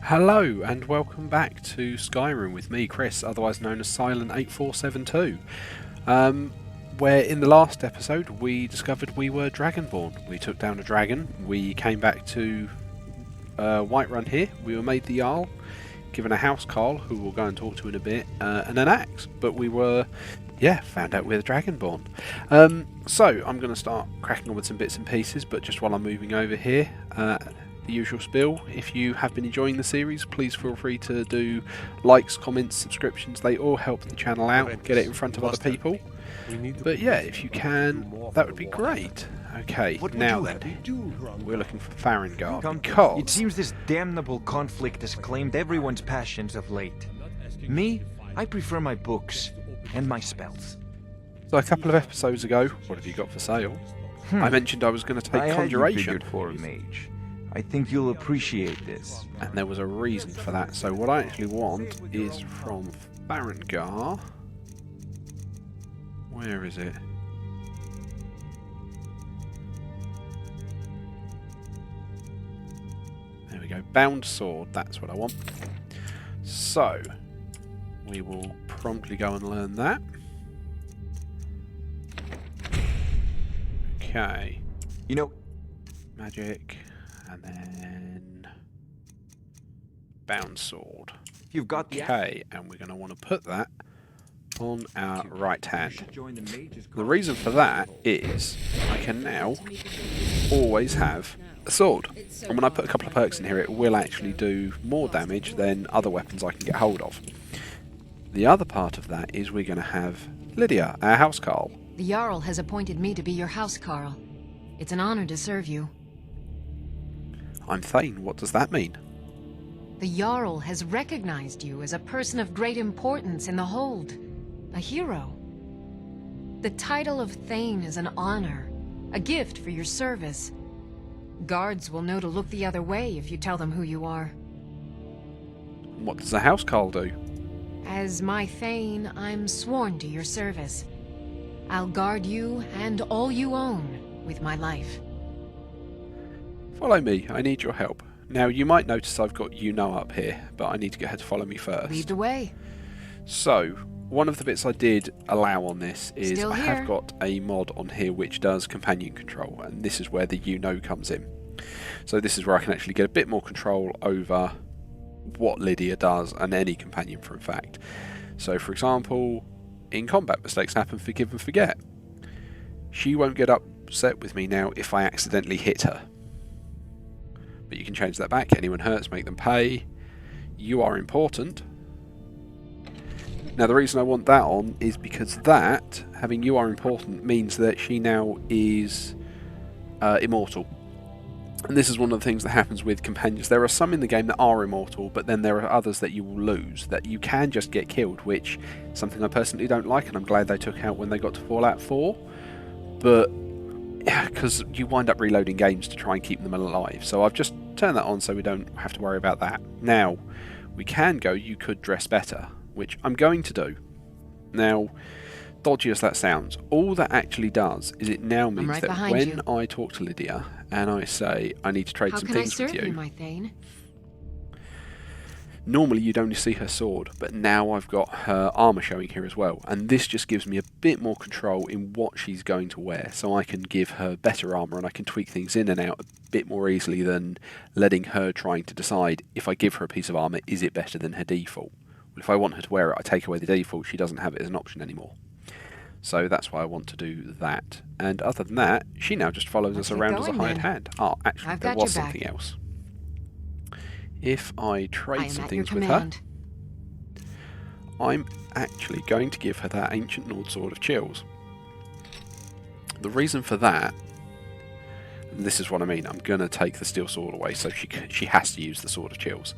Hello and welcome back to Skyrim with me, Chris, otherwise known as Silent8472. Where in the last episode we discovered we were Dragonborn. We took down a dragon, we came back to Whiterun here, we were made the Jarl, given a housecarl, who we'll go and talk to in a bit, and an axe. But we were, found out we're Dragonborn. So I'm going to start cracking on with some bits and pieces, but just while I'm moving over here, the usual spiel. If you have been enjoying the series, please feel free to do likes, comments, subscriptions. They all help the channel out and get it in front of other people. But yeah, if you can, that would be great. Okay, now then, we're looking for Farengar because it seems this damnable conflict has claimed everyone's passions of late. Me, I prefer my books and my spells. So a couple of episodes ago, what have you got for sale? I mentioned I was going to take Conjuration for a mage. I think you'll appreciate this. And there was a reason for that. So what I actually want is from Farengar. Where is it? There we go. Bound sword. That's what I want. So we will promptly go and learn that. Okay. You know, magic. And then bound sword. You've got okay, and we're going to want to put that on our right hand. The reason for that is I can now always have a sword. And when I put a couple of perks in here, it will actually do more damage than other weapons I can get hold of. The other part of that is we're going to have Lydia, our housecarl. The Jarl has appointed me to be your housecarl. It's an honor to serve you. I'm Thane. What does that mean? The Jarl has recognized you as a person of great importance in the Hold. A hero. The title of Thane is an honor. A gift for your service. Guards will know to look the other way if you tell them who you are. What does a housecarl do? As my Thane, I'm sworn to your service. I'll guard you and all you own with my life. Follow me, I need your help. Now, you might notice I've got Yuno up here, but I need to get her to follow me first. Lead the way. So, one of the bits I did allow on this is I have got a mod on here which does companion control, and this is where the Yuno comes in. So this is where I can actually get a bit more control over what Lydia does, and any companion for in fact. So, for example, in combat, mistakes happen, forgive and forget. She won't get upset with me now if I accidentally hit her. But you can change that back. Anyone hurts, make them pay. You are important. Now the reason I want that on is because that, having you are important, means that she now is immortal. And this is one of the things that happens with companions. There are some in the game that are immortal, but then there are others that you will lose, that you can just get killed, which is something I personally don't like, and I'm glad they took out when they got to Fallout 4. But yeah, because you wind up reloading games to try and keep them alive. So I've just turned that on so we don't have to worry about that. Now, we can go, you could dress better, which I'm going to do. Now, dodgy as that sounds, all that actually does is it now means that when I talk to Lydia and I say, I need to trade some things with you, my Thane? normally you'd only see her sword, but now I've got her armour showing here as well, and this just gives me a bit more control in what she's going to wear, so I can give her better armour and I can tweak things in and out a bit more easily than letting her trying to decide, if I give her a piece of armour, is it better than her default? Well, if I want her to wear it, I take away the default, she doesn't have it as an option anymore. So that's why I want to do that. And other than that, she now just follows us around as a hired hand. Oh, actually, there was something else. If I trade some things with her, I'm actually going to give her that ancient Nord Sword of Chills. The reason for that, and this is what I mean, I'm going to take the steel sword away so she has to use the Sword of Chills.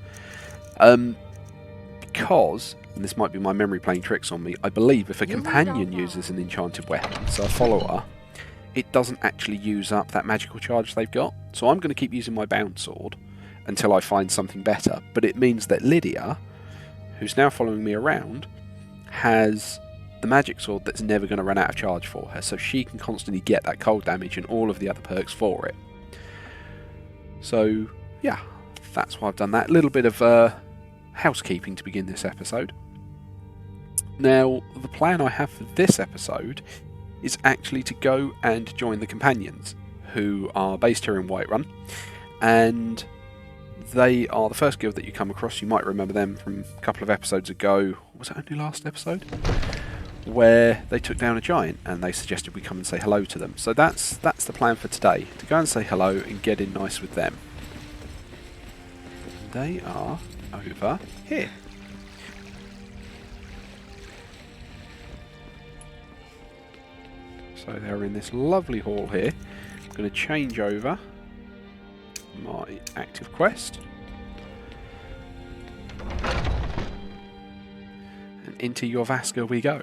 Because, and this might be my memory playing tricks on me, I believe if a companion uses an enchanted weapon, so a follower, it doesn't actually use up that magical charge they've got. So I'm going to keep using my bound sword until I find something better, but it means that Lydia, who's now following me around, has the magic sword that's never going to run out of charge for her, so she can constantly get that cold damage and all of the other perks for it. So yeah, that's why I've done that. A little bit of housekeeping to begin this episode. Now, the plan I have for this episode is actually to go and join the Companions, who are based here in Whiterun, and they are the first guild that you come across. You might remember them from a couple of episodes ago. Was it only last episode? Where they took down a giant and they suggested we come and say hello to them. So that's the plan for today, to go and say hello and get in nice with them. They are over here. So they're in this lovely hall here. I'm going to change over my active quest. And into your Vaska we go.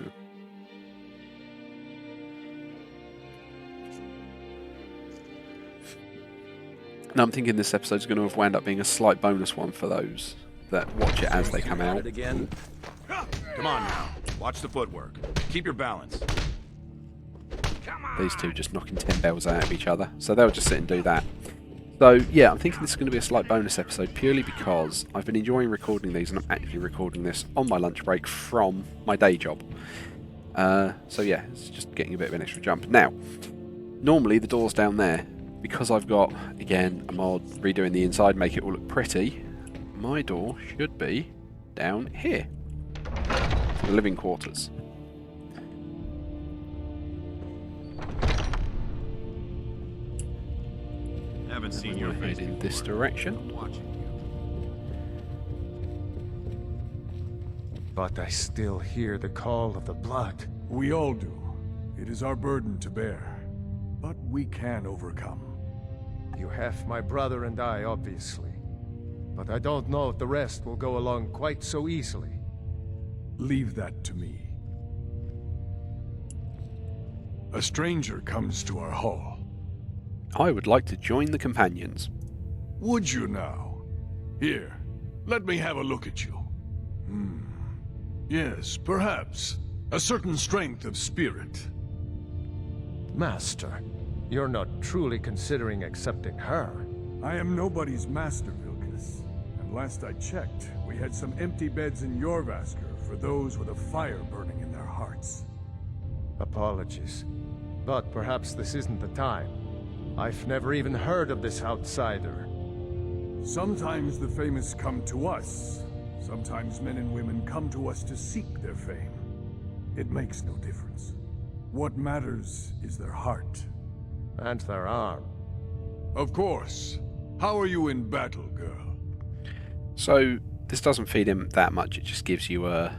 Now I'm thinking this episode is going to have wound up being a slight bonus one for those that watch it as they come out. Come on now, watch the footwork. Keep your balance. These two just knocking 10 bells out of each other, so they'll just sit and do that. So yeah, I'm thinking this is going to be a slight bonus episode purely because I've been enjoying recording these and I'm actually recording this on my lunch break from my day job. So yeah, it's just getting a bit of an extra jump. Now, normally the door's down there. Because I've got, again, a mod redoing the inside, make it all look pretty, my door should be down here. The living quarters. Haven't seen your face in this direction. I'm watching you. But I still hear the call of the blood. We all do. It is our burden to bear. But we can overcome. You have my brother and I, obviously. But I don't know if the rest will go along quite so easily. Leave that to me. A stranger comes to our hall. I would like to join the Companions. Would you now? Here, let me have a look at you. Yes, perhaps. A certain strength of spirit. Master, you're not truly considering accepting her. I am nobody's master, Vilkas. And last I checked, we had some empty beds in your Vasker for those with a fire burning in their hearts. Apologies. But perhaps this isn't the time. I've never even heard of this outsider. Sometimes the famous come to us. Sometimes men and women come to us to seek their fame. It makes no difference. What matters is their heart. And their arm. Of course. How are you in battle, girl? So this doesn't feed him that much. It just gives you an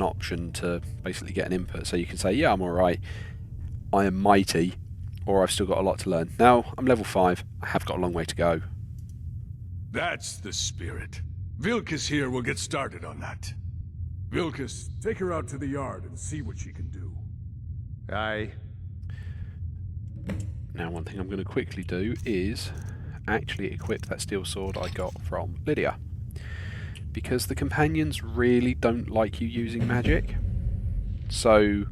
option to basically get an input. So you can say, yeah, I'm alright. I am mighty. Or I've still got a lot to learn. Now, I'm level 5. I have got a long way to go. That's the spirit. Vilkas here will get started on that. Vilkas, take her out to the yard and see what she can do. Aye. Now, one thing I'm going to quickly do is actually equip that steel sword I got from Lydia. Because the Companions really don't like you using magic. So,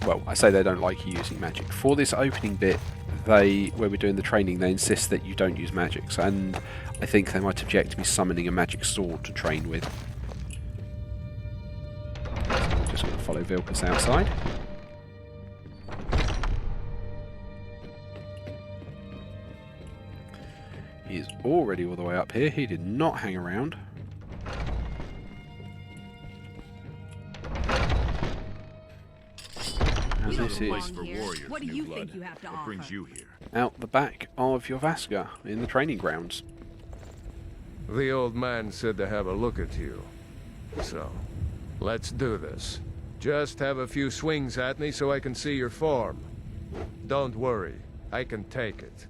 well, I say they don't like you using magic. For this opening bit, where we're doing the training, they insist that you don't use magics, and I think they might object to me summoning a magic sword to train with. So I'm just going to follow Vilkas outside. He is already all the way up here. He did not hang around. This is For warriors, What do new you blood. think you have to What offer? brings you here? out the back of your Vaska in the training grounds. The old man said to have a look at you. So, let's do this. Just have a few swings at me so I can see your form. Don't worry, I can take it.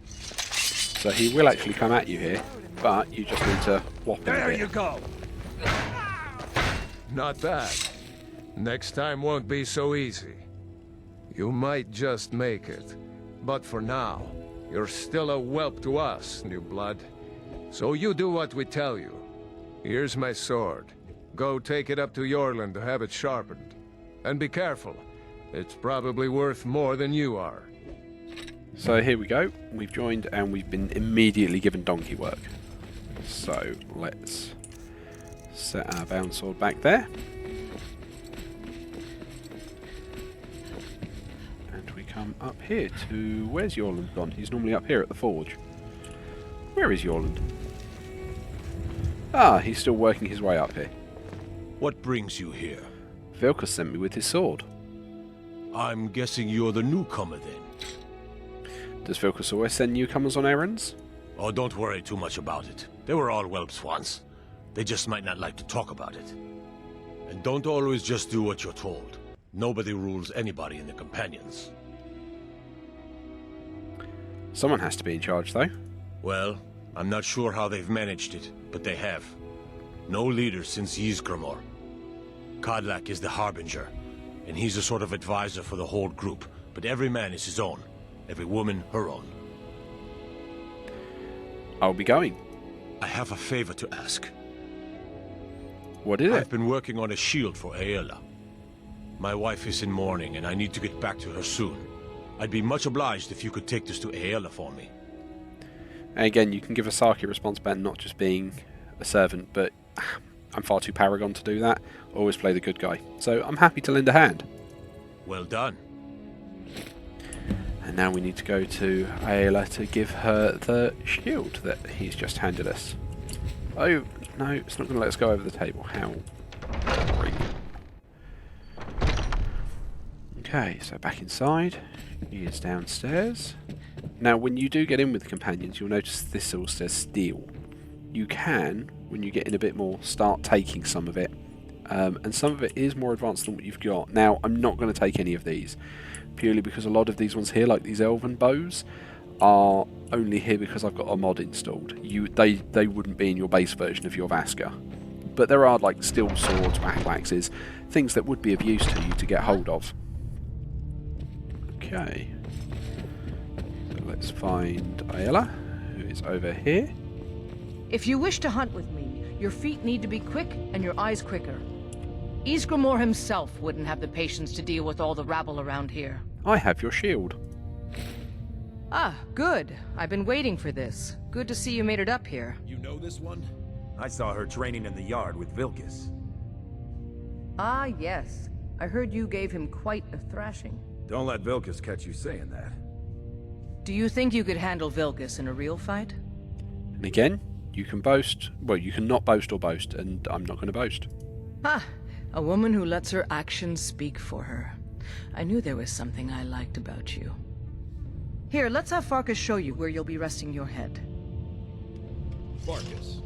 So he will actually come at you here, but you just need to whop him a There bit. you go! Not bad. Next time won't be so easy. You might just make it. But for now, you're still a whelp to us, new blood. So you do what we tell you. Here's my sword. Go take it up to Yorland to have it sharpened. And be careful. It's probably worth more than you are. So here we go. We've joined and we've been immediately given donkey work. So let's set our bound sword back there. And we come up here to... Where's Yorland gone? He's normally up here at the forge. Where is Yorland? Ah, he's still working his way up here. What brings you here? Vilkas sent me with his sword. I'm guessing you're the newcomer then. Does Vilkas always send newcomers on errands? Oh, don't worry too much about it. They were all whelps once. They just might not like to talk about it. And don't always just do what you're told. Nobody rules anybody in the companions. Someone has to be in charge, though. Well, I'm not sure how they've managed it, but they have. No leader since Ysgramor. Kodlak is the Harbinger, and he's a sort of advisor for the whole group, but every man is his own. Every woman, her own. I'll be going. I have a favor to ask. What is it? I've been working on a shield for Aela. My wife is in mourning, and I need to get back to her soon. I'd be much obliged if you could take this to Aela for me. And again, you can give a Saki response about not just being a servant, but I'm far too paragon to do that. Always play the good guy. So I'm happy to lend a hand. Well done. And now we need to go to Aela to give her the shield that he's just handed us. Oh, no, it's not going to let us go over the table. How? Great. Okay, so back inside. He is downstairs. Now, when you do get in with the companions, you'll notice this all says steal. You can, when you get in a bit more, start taking some of it. And some of it is more advanced than what you've got. Now, I'm not going to take any of these, purely because a lot of these ones here, like these elven bows, are only here because I've got a mod installed. They wouldn't be in your base version of your Vaska. But there are like steel swords, battle axes, things that would be of use to you to get hold of. Okay. So let's find Aela, who is over here. If you wish to hunt with me, your feet need to be quick and your eyes quicker. Ysgramor himself wouldn't have the patience to deal with all the rabble around here. I have your shield. Ah, good. I've been waiting for this. Good to see you made it up here. You know this one? I saw her training in the yard with Vilkas. Ah, yes. I heard you gave him quite a thrashing. Don't let Vilkas catch you saying that. Do you think you could handle Vilkas in a real fight? And again, you can boast. Well, you can not boast or boast, and I'm not going to boast. Ah, a woman who lets her actions speak for her. I knew there was something I liked about you. Here, let's have Farkas show you where you'll be resting your head. Farkas.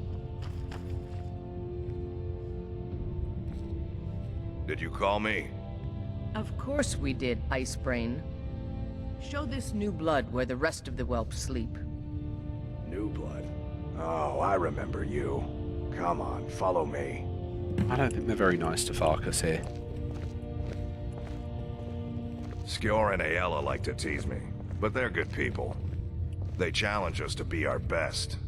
Did you call me? Of course we did, Icebrain. Show this new blood where the rest of the whelps sleep. New blood? Oh, I remember you. Come on, follow me. I don't think they're very nice to Farkas here. Skjor and Aela like to tease me, but they're good people. They challenge us to be our best.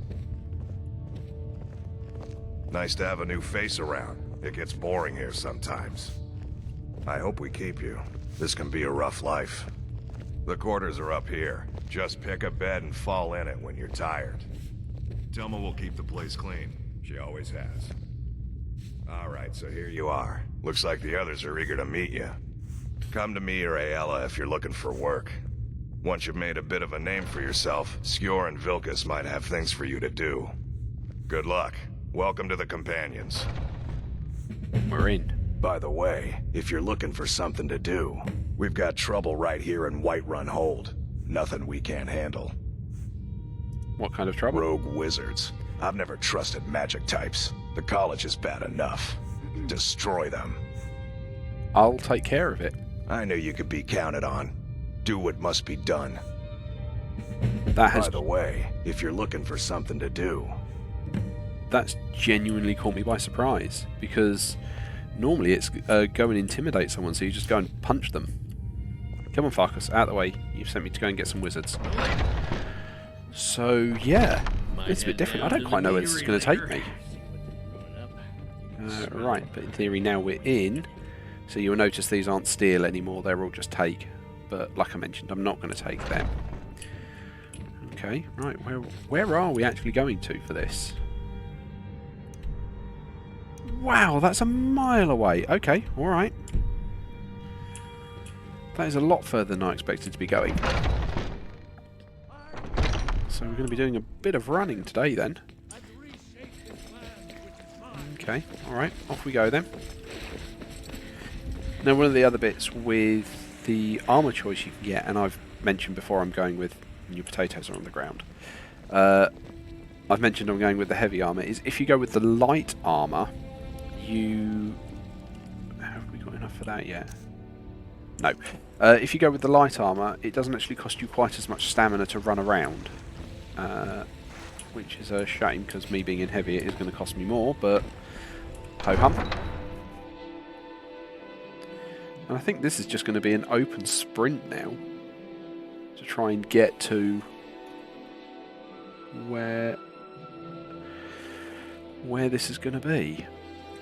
Nice to have a new face around. It gets boring here sometimes. I hope we keep you. This can be a rough life. The quarters are up here. Just pick a bed and fall in it when you're tired. Tilma will keep the place clean. She always has. Alright, so here you are. Looks like the others are eager to meet you. Come to me or Aela if you're looking for work. Once you've made a bit of a name for yourself, Skjor and Vilkas might have things for you to do. Good luck. Welcome to the Companions. We're in. By the way, if you're looking for something to do, we've got trouble right here in Whiterun Hold. Nothing we can't handle. What kind of trouble? Rogue wizards. I've never trusted magic types. The college is bad enough. Destroy them. I'll take care of it. I knew you could be counted on. Do what must be done. That has... By the way, if you're looking for something to do... That's genuinely caught me by surprise, because normally it's go and intimidate someone, so you just go and punch them. Come on, Farkas, out of the way. You've sent me to go and get some wizards. So, yeah, it's a bit different. I don't quite know where this is going to take me. Right, but in theory now we're in, so you'll notice these aren't steal anymore, they're all just take. But like I mentioned, I'm not going to take them. Okay, right, where are we actually going to for this? Wow, that's a mile away. Okay, alright. That is a lot further than I expected to be going. So we're going to be doing a bit of running today then. Okay, alright, off we go then. Now one of the other bits with the armour choice you can get, and I've mentioned before I'm going with... Your potatoes are on the ground. I've mentioned I'm going with the heavy armour, is if you go with the light armour, you... Have we got enough for that yet? No. If you go with the light armour, it doesn't actually cost you quite as much stamina to run around. Which is a shame, because me being in heavy, it is going to cost me more, but... ho-hum. And I think this is just going to be an open sprint now. To try and get to... where this is going to be.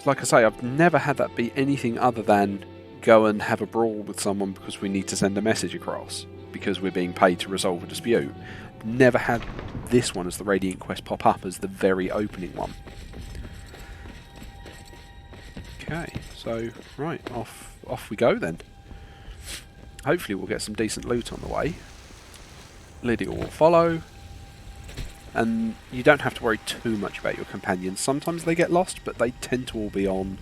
Like I say, I've never had that be anything other than go and have a brawl with someone because we need to send a message across, because we're being paid to resolve a dispute. Never had this one as the Radiant Quest pop up as the very opening one. Okay, so right, off we go then. Hopefully we'll get some decent loot on the way. Lydia will follow. And you don't have to worry too much about your companions. Sometimes they get lost, but they tend to all be on,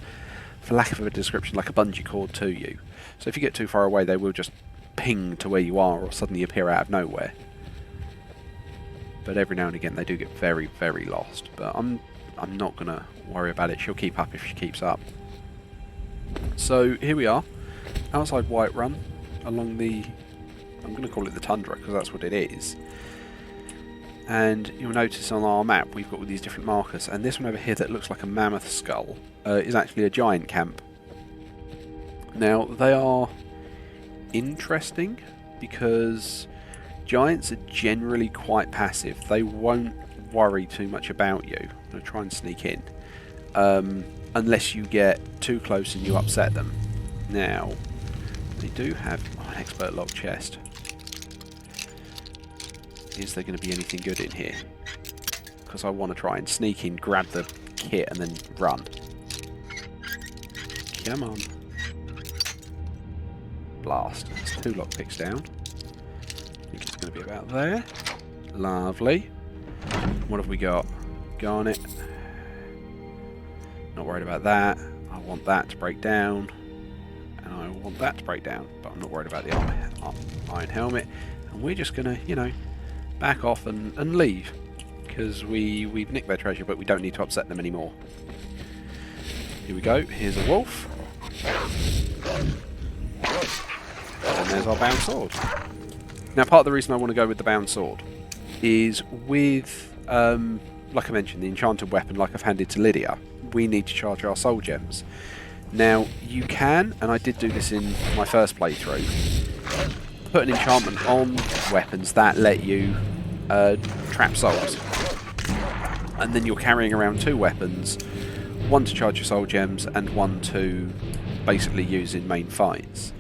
for lack of a description, like a bungee cord to you. So if you get too far away, they will just ping to where you are or suddenly appear out of nowhere. But every now and again they do get very, very lost. But I'm not going to worry about it. She'll keep up if she keeps up. So here we are, outside Whiterun, along the... I'm going to call it the tundra, because that's what it is. And you'll notice on our map we've got all these different markers, and this one over here that looks like a mammoth skull is actually a giant camp. Now they are interesting because giants are generally quite passive. They won't worry too much about you. I'm going to try and sneak in unless you get too close and you upset them. Now they do have an expert lock chest. Is there going to be anything good in here? Because I want to try and sneak in, grab the kit, and then run. Come on. Blast. There's 2 lockpicks down. I think it's going to be about there. Lovely. What have we got? Garnet. Not worried about that. I want that to break down. And I want that to break down. But I'm not worried about the iron helmet. And we're just going to, you know, back off and leave, because we've nicked their treasure, but we don't need to upset them anymore. Here we go. Here's a wolf, and there's our bound sword. Now, part of the reason I want to go with the bound sword is with, like I mentioned, the enchanted weapon, like I've handed to Lydia, we need to charge our soul gems. Now, you can, and I did do this in my first playthrough, put an enchantment on weapons that let you trap souls, and then you're carrying around 2 weapons, one to charge your soul gems and one to basically use in main fights.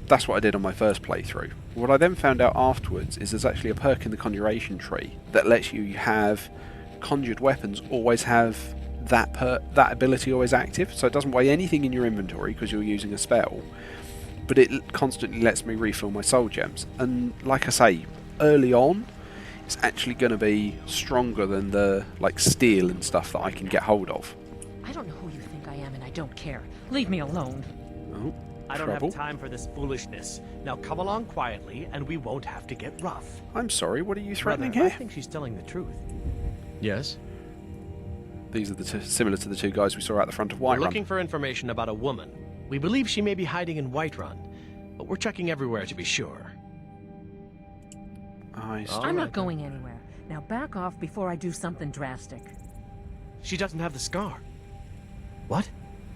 That's what I did on my first playthrough. What I then found out afterwards is there's actually a perk in the conjuration tree that lets you have conjured weapons always have that ability always active, so it doesn't weigh anything in your inventory because you're using a spell, but it constantly lets me refill my soul gems. And like I say, early on it's actually going to be stronger than the like steel and stuff that I can get hold of. I don't know who you think I am, and I don't care. Leave me alone. Oh, I don't have time for this foolishness. Now come along quietly and we won't have to get rough. I'm sorry, what are you threatening Brother, here? I think she's telling the truth. Yes? These are similar to the 2 guys we saw out the front of We're Whiterun. looking for information about a woman. We believe she may be hiding in Whiterun, but we're checking everywhere to be sure. I'm not going anywhere. Now back off before I do something drastic. She doesn't have the scar. What?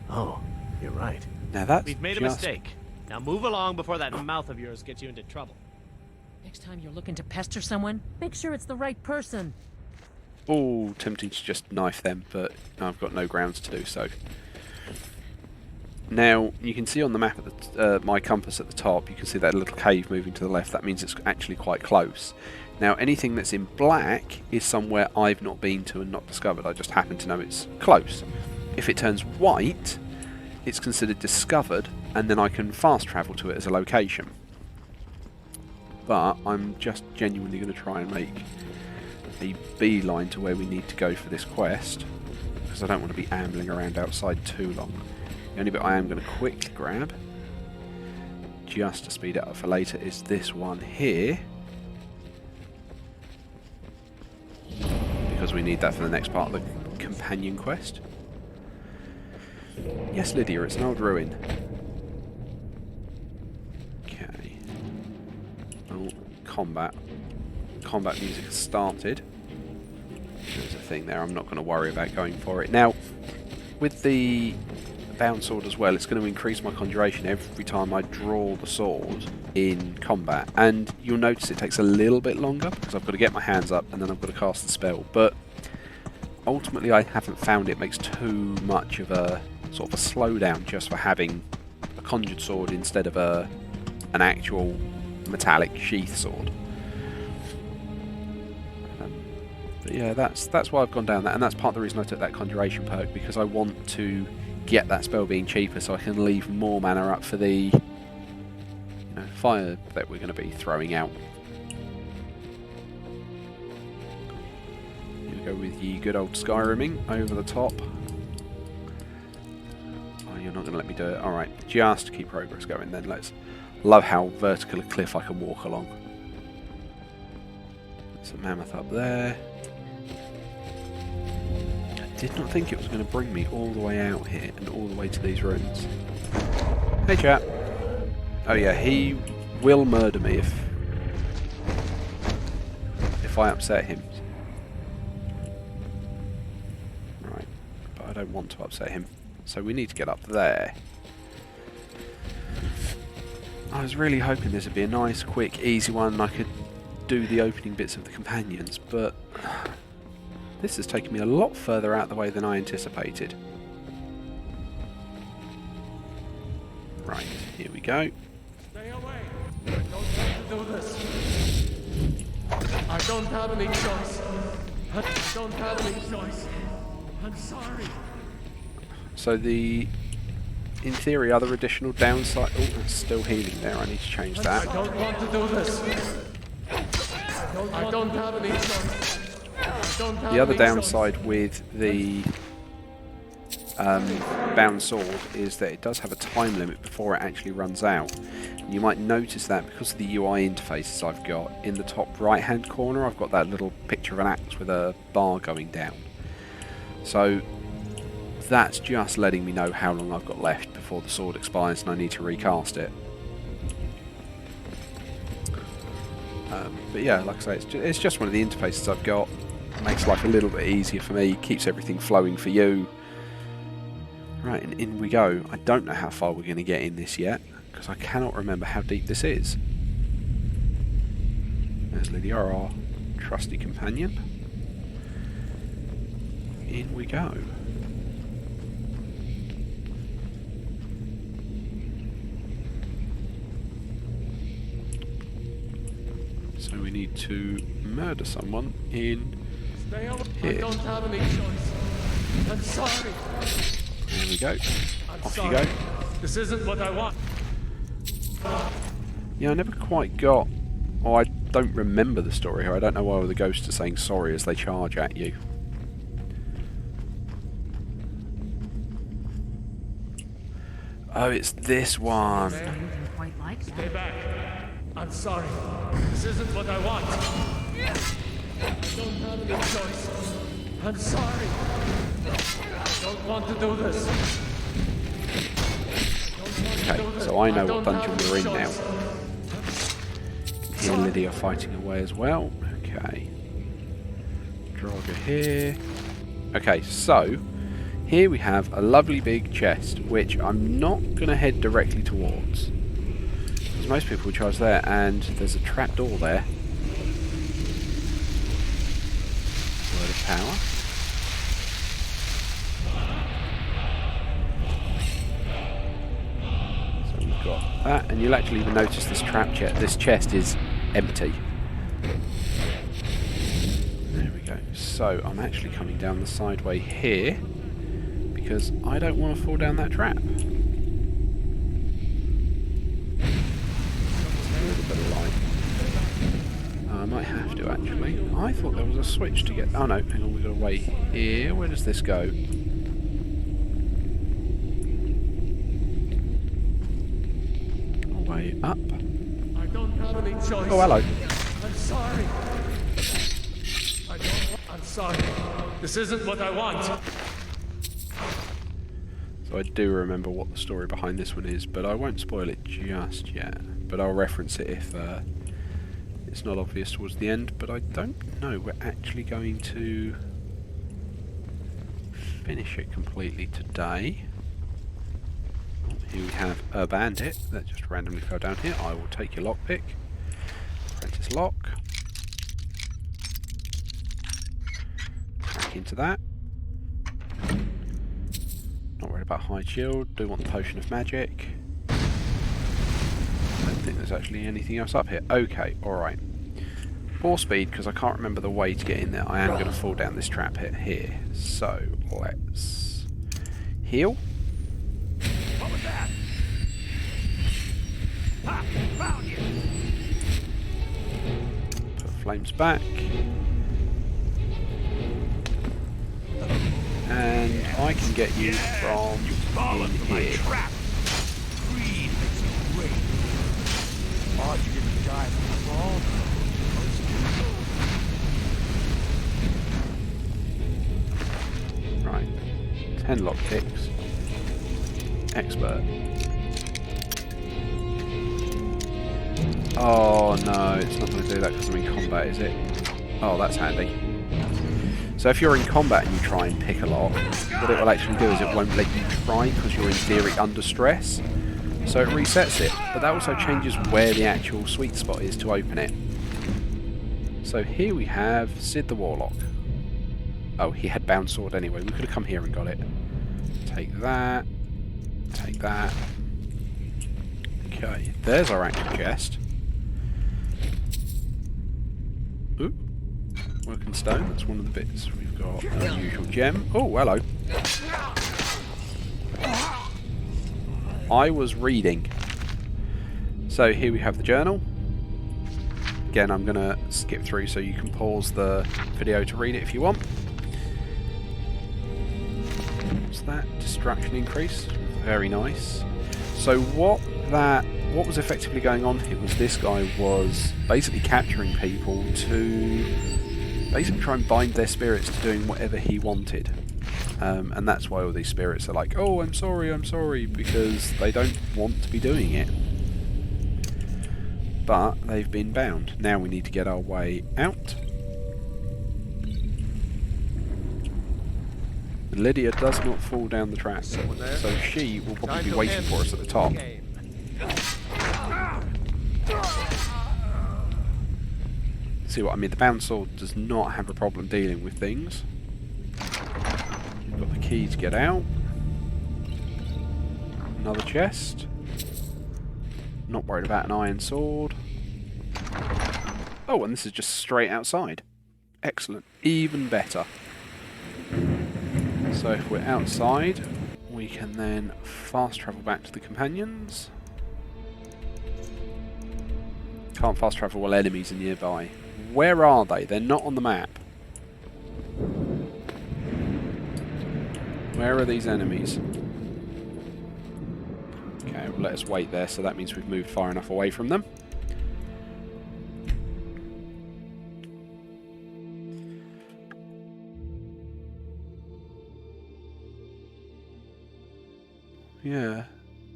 Oh, you're right. Now that's We've made a mistake. Now move along before that mouth of yours gets you into trouble. Next time you're looking to pester someone, make sure it's the right person. Oh, tempting to just knife them, but I've got no grounds to do so. Now, you can see on the map at my compass at the top, you can see that little cave moving to the left. That means it's actually quite close. Now, anything that's in black is somewhere I've not been to and not discovered. I just happen to know it's close. If it turns white, it's considered discovered, and then I can fast travel to it as a location. But I'm just genuinely going to try and make a beeline to where we need to go for this quest, because I don't want to be ambling around outside too long. The only bit I am going to quickly grab, just to speed it up for later, is this one here, because we need that for the next part of the companion quest. Yes, Lydia, it's an old ruin. Okay. Oh, combat. Combat music has started. There's a thing there, I'm not going to worry about going for it. Now, with the bound sword as well, it's going to increase my conjuration every time I draw the sword in combat. And you'll notice it takes a little bit longer, because I've got to get my hands up and then I've got to cast the spell. But ultimately I haven't found it makes too much of a sort of a slowdown just for having a conjured sword instead of an actual metallic sheath sword. But yeah, that's why I've gone down that, and that's part of the reason I took that conjuration perk, because I want to get that spell being cheaper so I can leave more mana up for the fire that we're going to be throwing out. Here we go with ye good old Skyriming over the top. You're not going to let me do it. Alright, just to keep progress going then. Let's love how vertical a cliff I can walk along. There's a mammoth up there. I did not think it was going to bring me all the way out here and all the way to these ruins. Hey chap. Oh yeah, he will murder me if I upset him. Right, but I don't want to upset him. So we need to get up there. I was really hoping this would be a nice, quick, easy one and I could do the opening bits of the companions, but this has taken me a lot further out the way than I anticipated. Right, here we go. Stay away! Don't want to do this. I don't have any choice. I don't have any choice. I'm sorry. So the, in theory, other additional downside... Oh, it's still healing there. I need to change that. I don't want to do this. I don't have any choice. The other downside with the bound sword is that it does have a time limit before it actually runs out. You might notice that because of the UI interfaces I've got. In the top right hand corner I've got that little picture of an axe with a bar going down. So that's just letting me know how long I've got left before the sword expires and I need to recast it. But yeah, like I say, it's just one of the interfaces I've got. It makes life a little bit easier for me, keeps everything flowing for you. Right, and in we go. I don't know how far we're going to get in this yet, because I cannot remember how deep this is. There's Lydia, our trusty companion. In we go. So we need to murder someone in here. I don't have any choice. I'm sorry. There we go. Off you go. This isn't what I want. Yeah, I never quite got... Oh, I don't remember the story here. I don't know why all the ghosts are saying sorry as they charge at you. Oh, it's this one. Quite like that. Stay back. I'm sorry. This isn't what I want. I don't have any choice. I'm sorry. I don't want to do this. Okay, so I know what dungeon we're in now. Here Lydia fighting away as well. Okay. Draugr here. Okay, so here we have a lovely big chest, which I'm not going to head directly towards. Because most people would charge there, and there's a trapdoor there. Word of power. that, and you'll actually even notice this this chest is empty. There we go. So I'm actually coming down the sideway here because I don't want to fall down that trap. A little bit of light. I might have to actually. I thought there was a switch to get. Oh no, hang on, we've got to wait here. Where does this go? Way up. I don't have any choice. Oh, hello. I'm sorry. I'm sorry. This isn't what I want. So I do remember what the story behind this one is, but I won't spoil it just yet. But I'll reference it if it's not obvious towards the end. But I don't know we're actually going to finish it completely today. Here we have a bandit that just randomly fell down here. I will take your lockpick. Apprentice lock. Crack into that. Not worried about high shield. Do want the potion of magic. Don't think there's actually anything else up here. Okay, alright. 4 speed, because I can't remember the way to get in there. I am going to fall down this trap hit here. So, let's heal. What was that? Ha! Found you! Put flames back. And I can get you from in here. Trap. Greed makes you great. Odd you didn't die from the fall. Right. 10 lockpicks. Expert. Oh no, it's not going to do that because I'm in combat, is it? Oh, that's handy. So if you're in combat and you try and pick a lock, what it will actually do is it won't let you try because you're in theory under stress. So it resets it, but that also changes where the actual sweet spot is to open it. So here we have Sid the Warlock. Oh, he had bound sword anyway. We could have come here and got it. Take that. Take that. Okay, there's our actual chest. Ooh. Working stone, that's one of the bits. We've got an unusual gem. Oh, hello. I was reading. So here we have the journal. Again, I'm going to skip through so you can pause the video to read it if you want. What's that? Distraction increase. Very nice. So what was effectively going on here was this guy was basically capturing people to basically try and bind their spirits to doing whatever he wanted. And that's why all these spirits are like, oh, I'm sorry, because they don't want to be doing it. But they've been bound. Now we need to get our way out. Lydia does not fall down the track, so she will probably be waiting for us at the top. See what I mean? The bound sword does not have a problem dealing with things. We've got the key to get out. Another chest. Not worried about an iron sword. Oh, and this is just straight outside. Excellent. Even better. So if we're outside, we can then fast travel back to the companions. Can't fast travel while enemies are nearby. Where are they? They're not on the map. Where are these enemies? Okay, well, let us wait there, so that means we've moved far enough away from them. Yeah,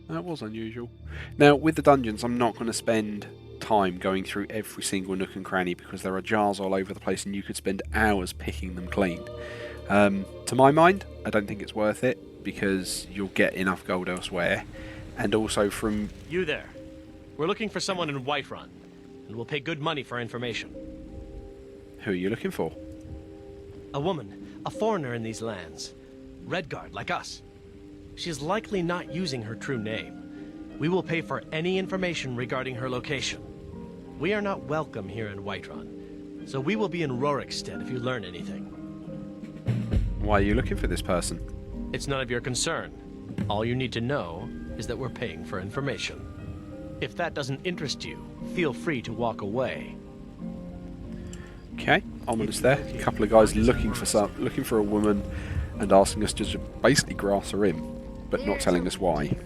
that was unusual. Now, with the dungeons, I'm not going to spend time going through every single nook and cranny because there are jars all over the place and you could spend hours picking them clean. To my mind, I don't think it's worth it because you'll get enough gold elsewhere. And also from... You there. We're looking for someone in Whiterun, and we'll pay good money for information. Who are you looking for? A woman, a foreigner in these lands. Redguard, like us. She is likely not using her true name, We will pay for any information regarding her location. We are not welcome here in Whiterun, so we will be in Rorikstead if you learn anything. Why are you looking for this person? It's none of your concern. All you need to know is that we're paying for information. If that doesn't interest you, feel free to walk away. Okay, ominous there. A couple of guys looking for a woman and asking us to just basically grass her in, but not telling us why.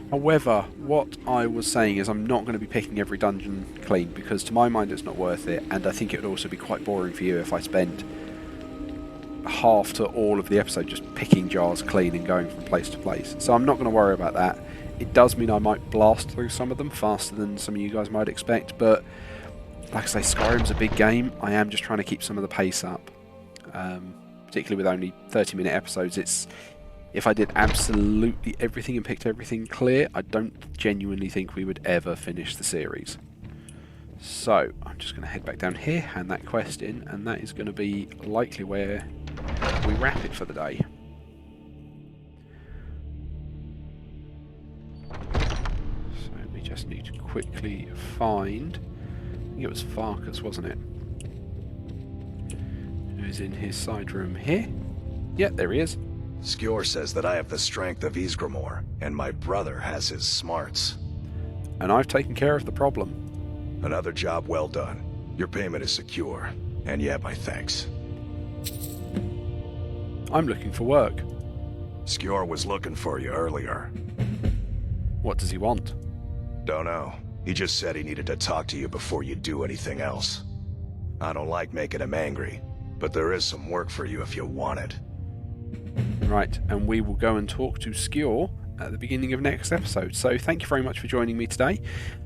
However, what I was saying is I'm not going to be picking every dungeon clean, because to my mind it's not worth it, and I think it would also be quite boring for you if I spent half to all of the episode just picking jars clean and going from place to place. So I'm not going to worry about that. It does mean I might blast through some of them faster than some of you guys might expect, but like I say, Skyrim's a big game. I am just trying to keep some of the pace up, particularly with only 30-minute episodes. If I did absolutely everything and picked everything clear, I don't genuinely think we would ever finish the series. So I'm just going to head back down here, hand that quest in, and that is going to be likely where we wrap it for the day. So we just need to quickly find, I think it was Farkas, wasn't it? Who's in his side room here? Yeah, there he is. Skjor says that I have the strength of Ysgramor, and my brother has his smarts. And I've taken care of the problem. Another job well done. Your payment is secure, and you have my thanks. I'm looking for work. Skjor was looking for you earlier. What does he want? Don't know. He just said he needed to talk to you before you do anything else. I don't like making him angry, but there is some work for you if you want it. Right, and we will go and talk to Skjor at the beginning of next episode. So thank you very much for joining me today.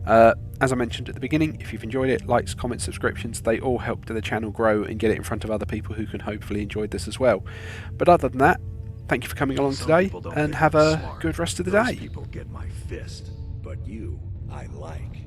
As I mentioned at the beginning, if you've enjoyed it, likes, comments, subscriptions, they all help the channel grow and get it in front of other people who can hopefully enjoy this as well. But other than that, thank you for coming along today, and have a good rest of the day. People get my fist, but you, I like.